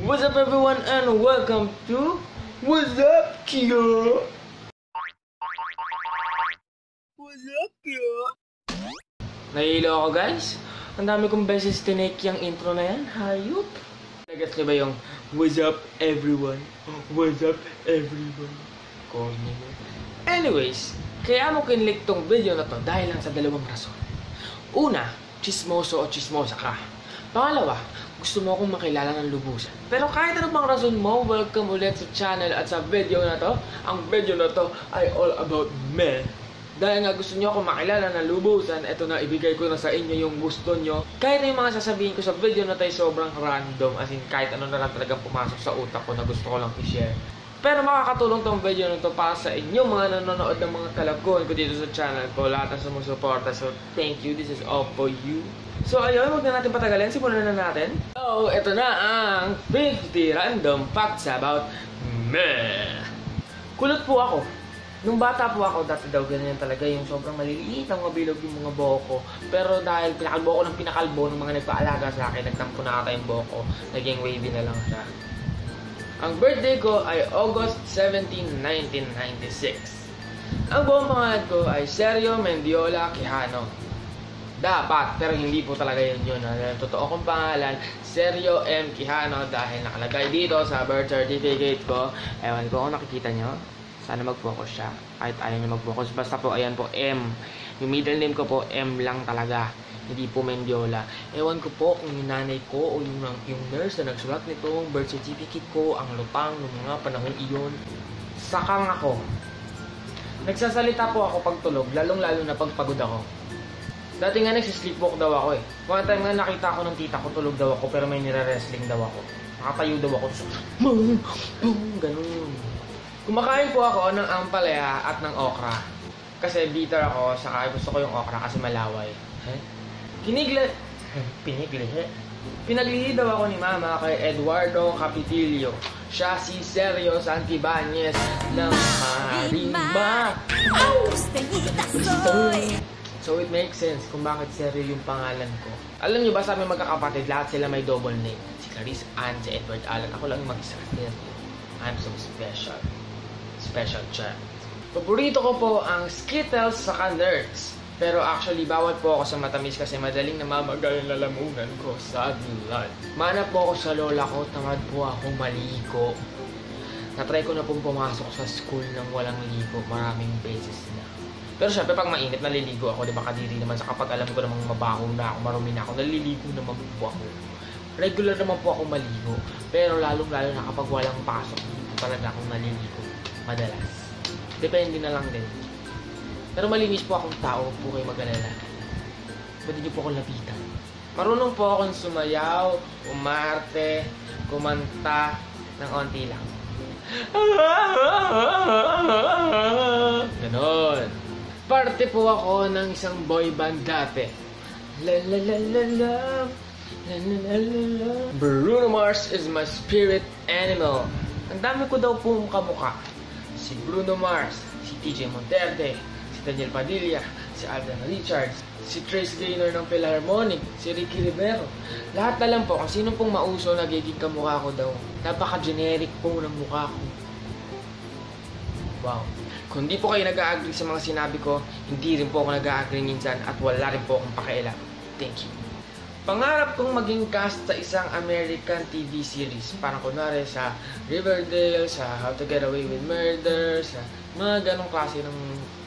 What's up everyone and welcome to What's Up Kyo? What's up Kyo? Nahihilo ako guys. Ang dami kong beses tinake yung intro na yan. Hayop. Nagets nyo ba yung What's up everyone? What's up everyone? Corny mo. Anyways, kaya mo kinlik tong video na to dahil lang sa dalawang rason. Una, chismoso o chismosa ka. Pangalawa, gusto mo akong makilala ng lubusan. Pero kahit ano bang rason mo, welcome ulit sa channel at sa video na to. Ang video na to ay all about men. Dahil nga gusto nyo akong makilala ng lubusan, eto na, ibigay ko na sa inyo yung gusto nyo. Kahit yung mga sasabihin ko sa video na to ay sobrang random, as in kahit ano na lang talagang pumasok sa utak ko na gusto ko lang i-share. Pero makakatulong tong video na to para sa inyo mga nanonood ng mga kalagon ko dito sa channel ko, lahat na sumusuporta. So thank you, this is all for you. So ayun, huwag na natin patagalin, simulan na natin. So ito na ang 50 random facts about me. Kulot po ako. Nung bata po ako, dati daw ganyan talaga yung sobrang maliliit ang mabilog yung mga buhok ko. Pero dahil pinakalbo ko ng pinakalbo ng mga nagpaalaga sa akin, nagtampo na ata yung buhok ko, naging wavy na lang siya. Ang birthday ko ay August 17, 1996. Ang buong pangalan ko ay Sergio Mendiola Quijano. Dapat, pero hindi po talaga yun. Ang totoo kong pangalan, Sergio M. Quijano, dahil nakalagay dito sa birth certificate ko. Ewan ko kung nakikita nyo. Sana mag-focus siya. Kahit ayaw nyo mag-focus. Basta po, ayan po, M. Yung middle name ko po, M lang talaga. Hindi po Mendiola. Ewan ko po kung yung nanay ko o yung nurse na nagsulat nitong birth certificate ko, ang lutang ng mga panahon iyon. Sakang ako. Nagsasalita po ako pag tulog, lalong-lalo na pag pagod ako. Dati nga nagsisleepwalk daw ako eh. One time nga nakita ko ng tita ko, tulog daw ako pero may nire-wrestling daw ako. Nakatayo daw ako. Boom! Boom! Ganun. Kumakain po ako ng ampalaya at ng okra. Kasi bitter ako, saka gusto ko yung okra kasi malaway. Pinaglihi daw ako ni mama kay Eduardo Capitilio. Siya si Sergio Santibáñez ng Marima. So it makes sense kung bakit Sergio yung pangalan ko. Alam nyo ba sa aming magkakapatid, lahat sila may double name. Si Clarice Ann, si Edward Alan. Ako lang yung mag-isa. I'm so special. Special child. Paborito ko po ang Skittles sa Nerds. Pero actually, bawal po ako sa matamis kasi madaling namamagal yung lalamunan ko sa blood. Mana po ako sa lola ko, tamad po ako maligo. Natry ko na pong pumasok sa school ng walang ligo maraming beses na. Pero syempre, pag mainit, naliligo ako. Diba kadiri naman sa kapag alam ko namang mabaho na ako, marumi na ako, naliligo naman po ako. Regular naman po ako maligo. Pero lalong-lalo na kapag walang pasok, dito talaga akong naliligo. Madalas. Depende na lang din. Pero malinis po akong tao, po kayo mag-alala. Pwede niyo po akong lapitan. Marunong po akong sumayaw, umarte, kumanta, ng onti lang. Ganon. Parte po ako ng isang boy band dati. La la la la la, la la la la la. Bruno Mars is my spirit animal. Ang dami ko daw po kamukha. Si Bruno Mars, si TJ Monterde, si Daniel Padilla, si Alden Richards, si Trace Gaynor ng Philharmonic, si Ricky Rivero. Lahat na lang po, kung sino pong mauso nagiging kamukha ko daw. Napaka-generic po ng mukha ko. Wow. Kung di po kayo nag-a-agree sa mga sinabi ko, hindi rin po ako nag-a-agree minsan at wala rin po akong pakialam. Thank you. Pangarap kong maging cast sa isang American TV series. Parang kunwari sa Riverdale, sa How to Get Away with Murder, sa mga ganong klase ng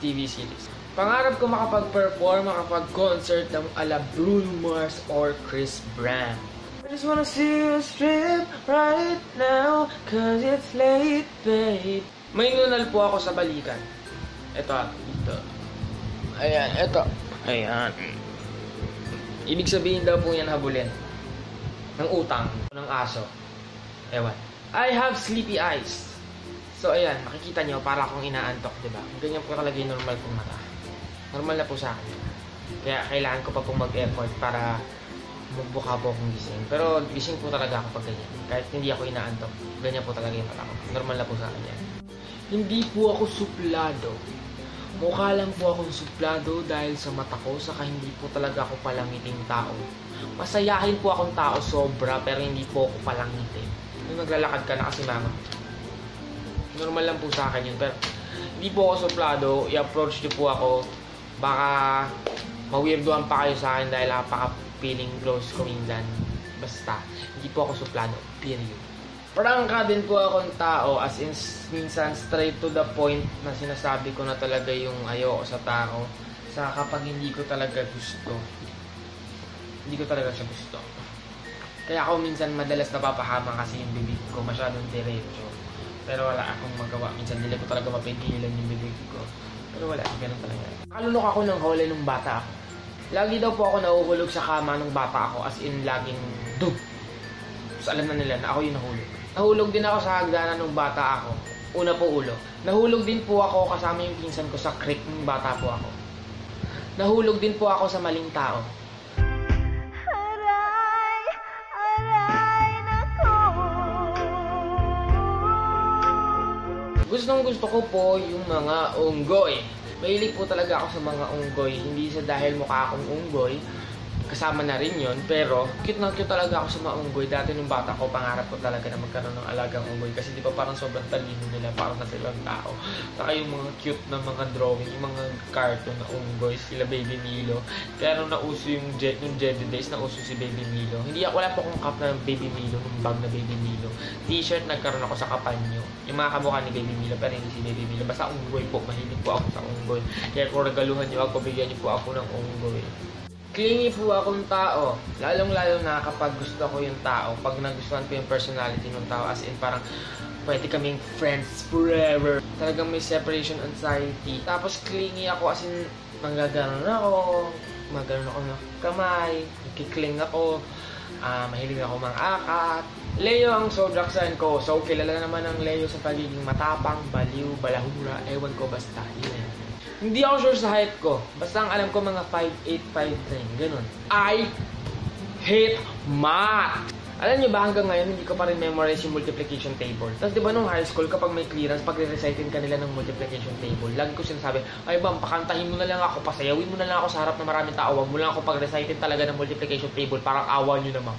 TV series. Pangarap ko makapag-perform, makapag-concert ng ala Bruno Mars or Chris Brown. I just wanna see you strip right now, cause it's late, babe. May nunal po ako sa balikan. Ito, ito. Ayan, ito. Ayan. Ibig sabihin daw po yan habulin. Ng utang. Ng aso. Ewan. I have sleepy eyes. So, ayan. Makikita nyo para akong inaantok, diba? Ganyan po talaga yung normal kong mata. Normal na po sa akin. Kaya kailangan ko pa pong mag-effort para magbuka po akong gising. Pero gising po talaga ako pag ganyan. Kahit hindi ako inaantok. Ganyan po talaga yung mata ko. Normal na po sa akin yan. Hindi po ako suplado. Mukha lang po akong suplado dahil sa mata ko, saka hindi po talaga ako palangiting tao. Masayahin po akong tao sobra, pero hindi po ako palangitin. Yung naglalakad ka, nakasimama. Normal lang po sa akin yun. Pero hindi po ako suplado. I-approach niyo po ako. Baka mawirdoan pa kayo sa akin dahil napaka-feeling close ko minsan. Basta, hindi po ako suplado. Period. Prangka din po akong tao, as in minsan straight to the point na sinasabi ko na talaga yung ayoko sa tao. Sa kapag hindi ko talaga gusto. Hindi ko talaga siya gusto. Kaya ako minsan madalas napapahama kasi yung bibig ko masyadong diretso. Pero wala akong magawa. Minsan hindi ko talaga mapigilan yung bibig ko. Pero wala, ganun talaga. Nakalunok ako ng hole nung bata ako. Lagi daw po ako nahuhulog sa kama nung bata ako, as in laging dug. So alam na nila na ako yung nahulog. Nahulog din ako sa hagdanan nung bata ako. Una po ulo. Nahulog din po ako kasama yung pinsan ko sa creek nung bata po ako. Nahulog din po ako sa maling tao. Aray, aray nako. Gusto ko po yung mga unggoy. Mahilig po talaga ako sa mga unggoy. Hindi sa dahil mukha akong unggoy. Kasama na rin yun. Pero cute na cute talaga ako sa mga unggoy. Dati nung bata ko, pangarap ko talaga na magkaroon ng alagang unggoy. Kasi di ba parang sobrang talino nila. Parang na silang tao. Saka yung mga cute na mga drawing, yung mga cartoon na unggoy. Sila Baby Milo. Kaya nung nauso yung Jedi days, nauso si Baby Milo. Wala po akong cup na Baby Milo, nung bag na Baby Milo. T-shirt nagkaroon ako sa kapanyo. Yung mga kamukha ni Baby Milo, pero hindi si Baby Milo. Basta unggoy po. Mahilig po ako sa unggoy. Kaya kung regaluhan niyo ako, bigyan niyo po ako ng unggoy. Clingy po akong tao. Lalong-lalo na kapag gusto ko yung tao. Pag nagustuhan ko yung personality ng tao. As in parang pwede kaming friends forever. Talagang may separation anxiety. Tapos clingy ako as in magaganon ako ng kamay. Nagkikling ako. Mahilig ako mang-akat. Leo ang zodiac sign ko. So kilala naman ang Leo sa pagiging matapang, baliw, balahura. Ewan ko basta. Yun. Hindi ako sure sa height ko. Basta ang alam ko mga 5'8", 5'9", ganun. I hate math! Alam niyo ba hanggang ngayon hindi ko pa rin memorize yung multiplication table. Tapos diba nung high school kapag may clearance, pag re-recitin ka nila ng multiplication table, lagi ko sinasabi, ay bang pakantahin mo na lang ako, pasayawin mo na lang ako sa harap ng maraming tao, wag mo lang ako pag-recitin talaga ng multiplication table, parang awa niyo naman.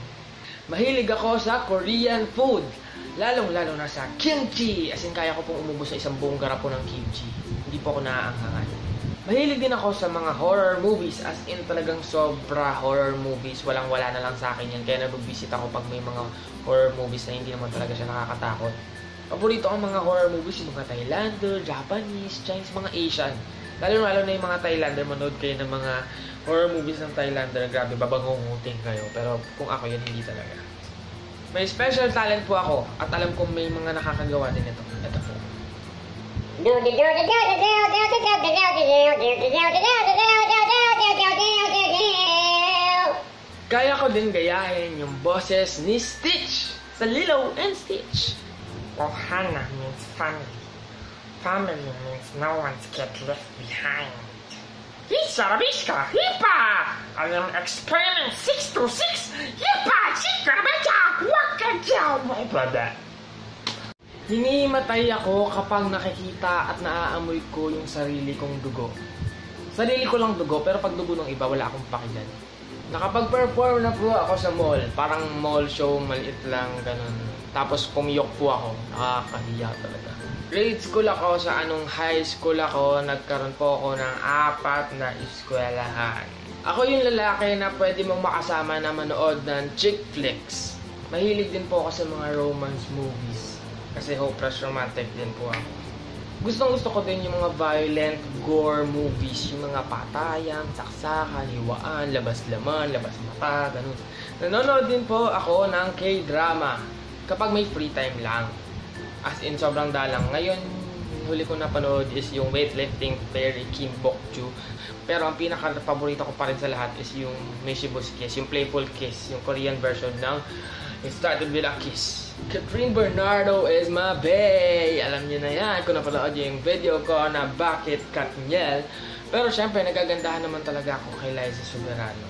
Mahilig ako sa Korean food. Lalong-lalo na sa kimchi. As in, kaya ko pong umubos sa isang buong garapon ng kimchi. Hindi po ako naaanghangan. Mahilig din ako sa mga horror movies. As in, talagang sobra horror movies. Walang-wala na lang sa akin yan. Kaya nabibisita ako pag may mga horror movies na hindi naman talaga siya nakakatakot. Paborito ang mga horror movies, yung mga Thailander, Japanese, Chinese, mga Asian. Lalo-lalo na yung mga Thailander. Manood kayo ng mga horror movies ng Thailander. Grabe, babangungutin kayo. Pero kung ako yan, hindi talaga. May special talent po ako at alam kong may mga nakakagawa din ito. Ito po. Kaya ko din gayahin yung boses ni Stitch sa Lilo and Stitch. Ohana means family. Family means no one's get left behind. Hisa, Rabishka, Hipa! I am experiment 626! Hipa! Shika, Bacha! Wakajaw! My brother. Hinihimatay ako kapag nakikita at naaamoy ko yung sarili kong dugo. Sarili ko lang dugo, pero pag dugo ng iba, wala akong pakilan. Nakapag-perform na po ako sa mall. Parang mall show, maliit lang, ganun. Tapos pumiyok po ako. Nakakahiya talaga. Grade school ako, sa anong high school ako, nagkaroon po ako ng 4 na eskwelahan. Ako yung lalaki na pwede mong makasama na manood ng chick flicks. Mahilig din po ako sa mga romance movies. Kasi hopeless romantic din po ako. Gustong-gusto ko din yung mga violent gore movies. Yung mga patayan, saksakan, hiwaan, labas-laman, labas mata, ganun. Nanonood din po ako ng K-drama kapag may free time lang. As in, sobrang dalang. Ngayon, huli ko napanood is yung Weightlifting Fairy Kim Bok-joo. Pero ang pinaka-paborito ko pa rin sa lahat is yung Mischievous Kiss, yung Playful Kiss, yung Korean version ng It Started With a Kiss. Catherine Bernardo is my bae. Alam niyo na yan kung napanood yung video ko na Bakit Katniel. Pero syempre, nagagandahan naman talaga ako kay Liza Soberano.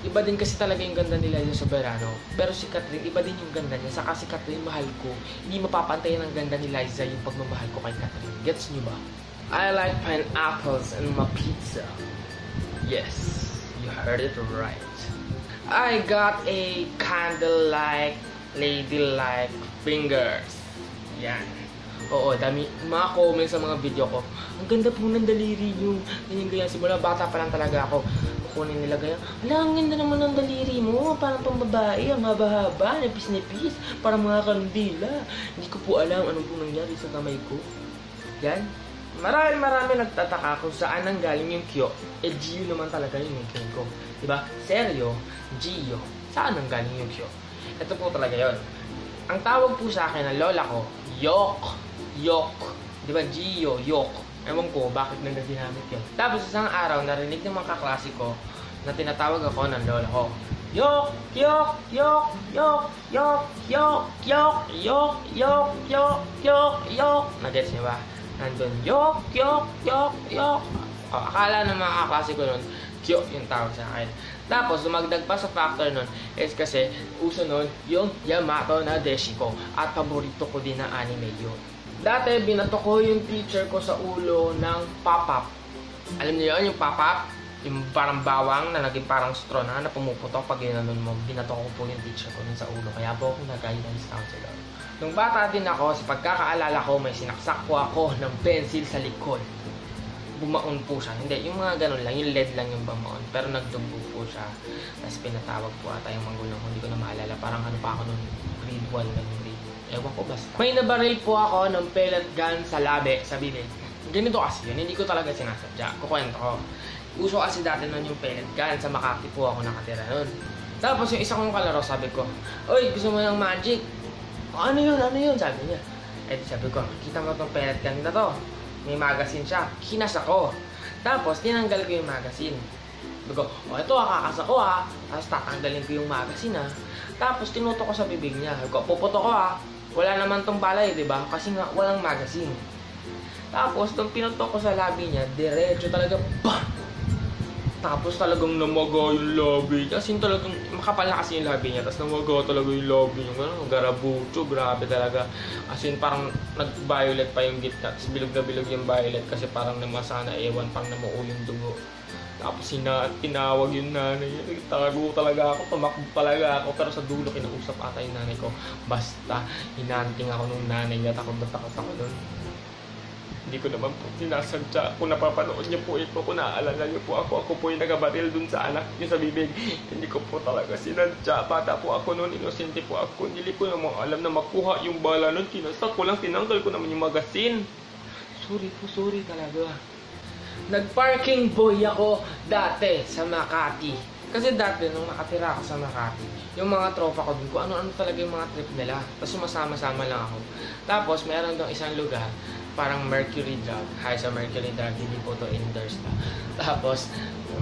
Iba din kasi talaga yung ganda ni Liza Soberano. Pero si Catherine, iba din yung ganda niya. Saka si Catherine, mahal ko. Hindi mapapantayan ang ganda ni Liza yung pagmamahal ko kay Catherine. Gets niyo ba? I like pineapples in my pizza. Yes, you heard it right. I got a candle-like ladylike fingers. Yan. Oo, dami mga comments sa mga video ko. Ang ganda po ng daliri nyo. Ganyan. Simula bata pa lang talaga ako. Kukunin nila ganyan. Ala, ang ganda naman ng daliri mo. Parang pambabae. Ang haba-haba. Nipis-nipis. Parang mga kandila. Hindi ko po alam anong po nangyari sa kamay ko. Yan. Marami nagtataka kung saan nang galing yung Kyo. Eh, Gio naman talaga yun yung king ko. Diba? Seryo, Gio. Saan nang galing yung Kyo? Ito po talaga yon. Ang tawag po sa akin ng lola ko, Yok. Diba? Gio, Yok. Ewan ko bakit nang ginamit yun. Tapos isang araw, narinig ng mga kaklase ko na tinatawag ako ng lola ko. Yok. Nagets niyo ba? Nandun, yok. Akala ng mga kaklase ko nun, Kyo yung tawag sa akin. Tapos, dumagdag pa sa factor nun is kasi uso nun yung Yamato na Deshiko. At paborito ko din na anime yun. Dati, binato ko yung teacher ko sa ulo ng pop-up. Alam niyo yun, yung pop-up? Yung parang bawang na naging parang straw na pumuputok pag ginanon mo. Binato ko po yung teacher ko nun sa ulo. Kaya po ako nag-guidance counselor. Nung bata din ako, sa pagkakaalala ko, may sinaksak po ako ng pencil sa likod. Bumaon po siya. Hindi, yung mga ganun lang, yung LED lang yung bumaon. Pero nagdugo po siya. Tapos pinatawag po ata yung magulang ko. Hindi ko na maalala. Parang ano pa ako nung grade 1 lang yung grade. Ewan ko basta. May nabaril po ako ng pellet gun sa labi, sa bibig. Ganito kasi yun. Hindi ko talaga sinasadya. Kukwento ko. Uso kasi dati nun yung pellet gun. Sa Makati po ako nakatira nun. Tapos yung isa kong kalaro, sabi ko, "Oy, gusto mo ng magic?" Ano yun? Sabi niya. Eh sabi ko, "Kita mo itong pellet gun na to. May magazine siya." Kinas ako. Tapos, tinanggal ko yung magazine. Sabi ko, ito kakas ako Tapos, tatanggalin ko yung magazine Tapos, tinuto ko sa bibig niya. Sabi ko, puputo ko Wala naman tong balay, diba? Kasi nga, walang magazine. Tapos, nung pinuto ko sa labi niya, diretso talaga, BAM! Tapos, talagang namaga yung labi niya. Kasi talagang, makapal na kasi yung labi niya. Tapos, namaga talaga yung labi niya. Ganun, garabucho, grabe talaga. Kasi parang nag-violet pa yung gitna. Tapos, bilog na bilog yung violet. Kasi parang namasana, ewan, parang namuo yung dugo. Tapos, tinawag yung nanay niya. Tago talaga ako, tumakbo talaga ako. Pero sa dulo, kinausap ata yung nanay ko. Basta, hinanting ako nung nanay niya. Takot ako nun. Hindi ko naman po sinasadya. Kung napapanood niyo po ito, kung naaalala niyo po ako po yung nagabaril dun sa anak niyo sa bibig. Hindi ko po talaga sinadya. Bata po ako noon, inosente po ako. Hindi ko naman alam na makuha yung bala nun. Kinasak ko lang, tinanggal ko naman yung magazine. Sorry talaga. Nag-parking boy ako dati sa Makati. Kasi dati, nung nakatira ako sa Makati, yung mga tropa ko dun, kung ano-ano talaga yung mga trip nila. Tapos sumasama-sama lang ako. Tapos, meron doon isang lugar, parang Mercury Drug. Hi sa Mercury Drug, hindi po to indoors na. Tapos,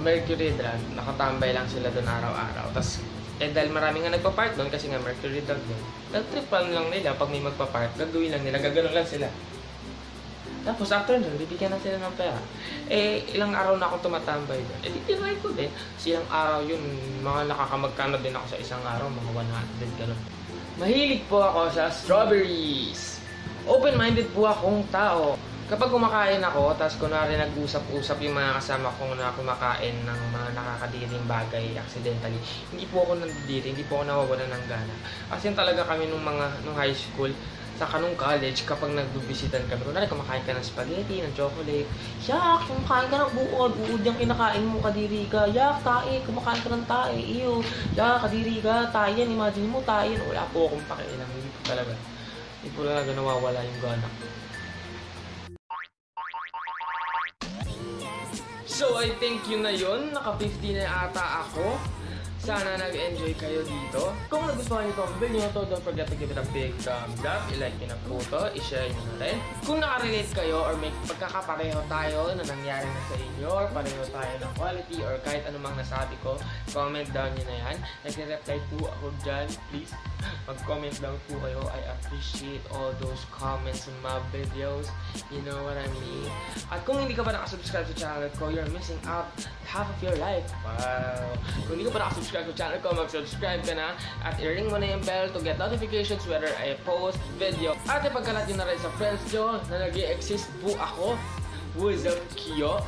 Mercury Drug, nakatambay lang sila doon araw-araw. Tapos, dahil marami nga nagpa-park doon, kasi nga Mercury Drug doon, nag-tripan lang nila pag may magpa-park, gagawin lang nila, gagano'n lang sila. Tapos, after doon, bibigyan na sila ng pera. Ilang araw na akong tumatambay doon. Tinry ko din. Kasi ilang araw yun, mga nakakamagkano din ako sa isang araw, mga 100, gano'n. Mahilig po ako sa strawberries. Open-minded po akong tao. Kapag kumakain ako, tapos kunwari nag-usap-usap yung mga kasama kong na kumakain ng mga nakakadiring bagay accidentally, hindi po ako nandidiri, hindi po ako nawawalan ng gana. Kasi talaga kami nung high school, saka nung college, kapag nagbibisitan kami, kunwari kumakain ka ng spaghetti, ng chocolate, yak, kumakain ka ng buod yung kinakain mo, kadiri ka, yak, tae, kumakain ka ng tae, iyo, yak, kadiri ka, tae yan, imagine mo, tae yan, wala po akong pakialam, hindi po talaga. Hindi po talaga nawawala yung gana. So, I think yun na yun. Naka-50 na ata ako. Sana nag-enjoy kayo dito. Kung nagustuhan niyo itong video to, don't forget to give it a big thumbs up. I-like nyo na po ito. I-share nyo na rin. Kung nakarelate kayo or may pagkakapareho tayo na nangyari na sa inyo or pareho tayo ng quality or kahit anumang nasabi ko, comment down nyo na yan. Nag-reply po ako dyan. Please, mag-comment down po kayo. I appreciate all those comments in my videos. You know what I mean? At kung hindi ka pa nakasubscribe sa channel ko, you're missing out half of your life. Wow! Kung hindi ka pa nakasubscribe sa channel ko, mag-subscribe ka na at i-ring mo na yung bell to get notifications whether I post video. At ipagkalat nyo na rin sa friends nyo na nag-i-exist po ako. What's up, Kyo?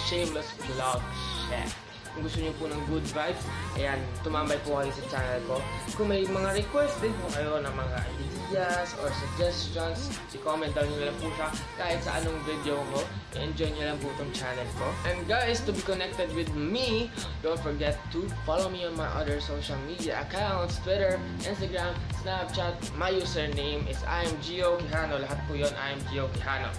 Shameless Vlog Chef. Kung gusto niyo po ng good vibes, ayan, tumambay po kayo sa channel ko. Kung may mga request din po kayo ng mga ideas or suggestions, i-comment down nyo lang po siya kahit sa anong video ko. I-enjoy nyo lang po itong channel ko. And guys, to be connected with me, don't forget to follow me on my other social media accounts, Twitter, Instagram, Snapchat. My username is IamGio Quijano. Lahat po yun, IamGio Quijano.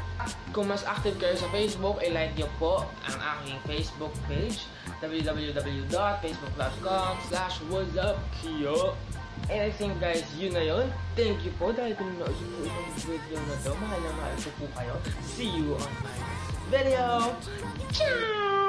Kung mas active kayo sa Facebook, i-like nyo po ang aking Facebook page, www.facebook.com/whatsupkio. And I think guys, yun na yun. Thank you po dahil pinanood nyo po itong video na to. Mahal na mahal ko po kayo. See you on my next video. Ciao!